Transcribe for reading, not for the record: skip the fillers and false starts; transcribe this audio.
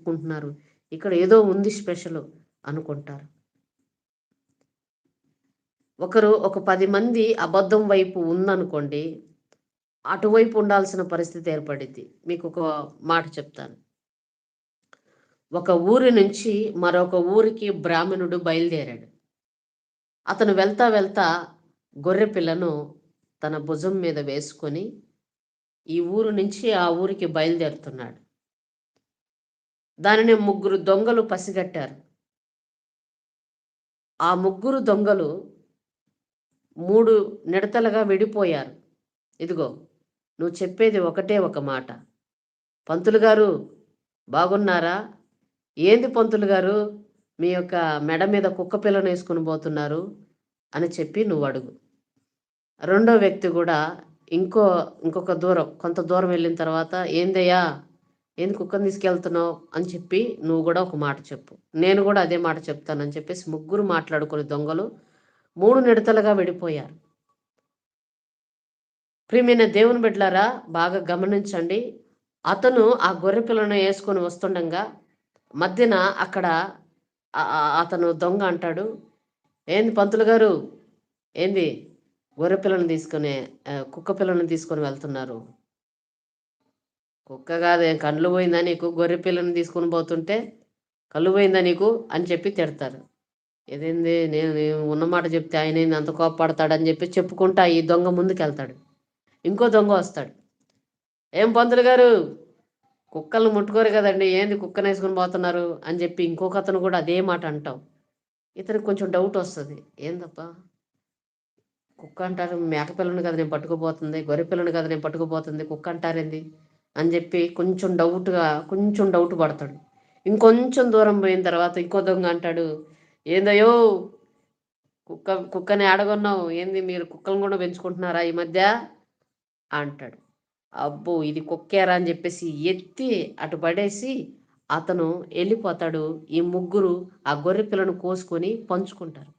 చెప్పుకుంటున్నారు, ఇక్కడ ఏదో ఉంది స్పెషల్ అనుకుంటారు. ఒక 10 మంది అబద్ధం వైపు ఉందనుకోండి, అటువైపు ఉండాల్సిన పరిస్థితి ఏర్పడిద్ది. మీకు ఒక మాట చెప్తాను. ఒక ఊరి నుంచి మరొక ఊరికి బ్రాహ్మణుడు బయలుదేరాడు. అతను వెళ్తా వెళ్తా గొర్రె పిల్లను తన భుజం మీద వేసుకొని ఈ ఊరు నుంచి ఆ ఊరికి బయలుదేరుతున్నాడు. దానిని ముగ్గురు దొంగలు పసిగట్టారు. ఆ ముగ్గురు దొంగలు 3 మిడతలుగా విడిపోయారు. ఇదిగో, నువ్వు చెప్పేది ఒకటే ఒక మాట. పంతులు గారు బాగున్నారా? ఏంది పంతులు గారు, మీ యొక్క మెడ మీద కుక్క పిల్లను వేసుకుని పోతున్నారు అని చెప్పి నువ్వు అడుగు. రెండో వ్యక్తి కూడా ఇంకొక కొంత దూరం వెళ్ళిన తర్వాత, ఏందయ్యా, ఏంది కుక్కను తీసుకెళ్తున్నావు అని చెప్పి నువ్వు కూడా ఒక మాట చెప్పు. నేను కూడా అదే మాట చెప్తానని చెప్పేసి ముగ్గురు మాట్లాడుకుని దొంగలు 3 మిడతలుగా విడిపోయారు. ప్రియమైన దేవుని బిడ్డలారా, బాగా గమనించండి. అతను ఆ గొర్రె పిల్లను వేసుకొని వస్తుండగా మధ్యన అక్కడ అతను దొంగ అంటాడు, ఏంది పంతులు గారు, ఏంది గొర్రె పిల్లను తీసుకొని కుక్క పిల్లను తీసుకొని వెళ్తున్నారు? కుక్క కాదే, కళ్ళు పోయిందా నీకు? గొర్రె పిల్లను తీసుకొని పోతుంటే కళ్ళు పోయిందా నీకు అని చెప్పి తిడతారు. ఇదేంది, నేను ఉన్నమాట చెప్తే ఆయన ఏంది అంత కోపడతాడని చెప్పి చెప్పుకుంటా ఈ దొంగ ముందుకెళ్తాడు. ఇంకో దొంగ వస్తాడు. ఏం పంతులు గారు, కుక్కలను ముట్టుకోరు కదండి, ఏంది కుక్కను వేసుకొని పోతున్నారు అని చెప్పి ఇంకొక అతను కూడా అదే మాట అంటావు. ఇతనికి కొంచెం డౌట్ వస్తుంది. ఏందప్పా, కుక్క అంటారు, మేక పిల్లని కదా నేను పట్టుకుపోతుంది, గొర్రె పిల్లని కదా నేను పట్టుకుపోతుంది, కుక్క అంటారేంది అని చెప్పి కొంచెం డౌట్ పడతాడు. ఇంకొంచెం దూరం పోయిన తర్వాత ఇంకో దొంగ అంటాడు, ఏందయ్యో, కుక్కని ఆడగొన్నావు, ఏంది మీరు కుక్కలను కూడా పెంచుకుంటున్నారా ఈ మధ్య అంటాడు. అబ్బో, ఇది కుక్కేరా అని చెప్పేసి ఎత్తి అటు పడేసి అతను వెళ్ళిపోతాడు. ఈ ముగ్గురు ఆ గొర్రె పిల్లను కోసుకొని పంచుకుంటారు.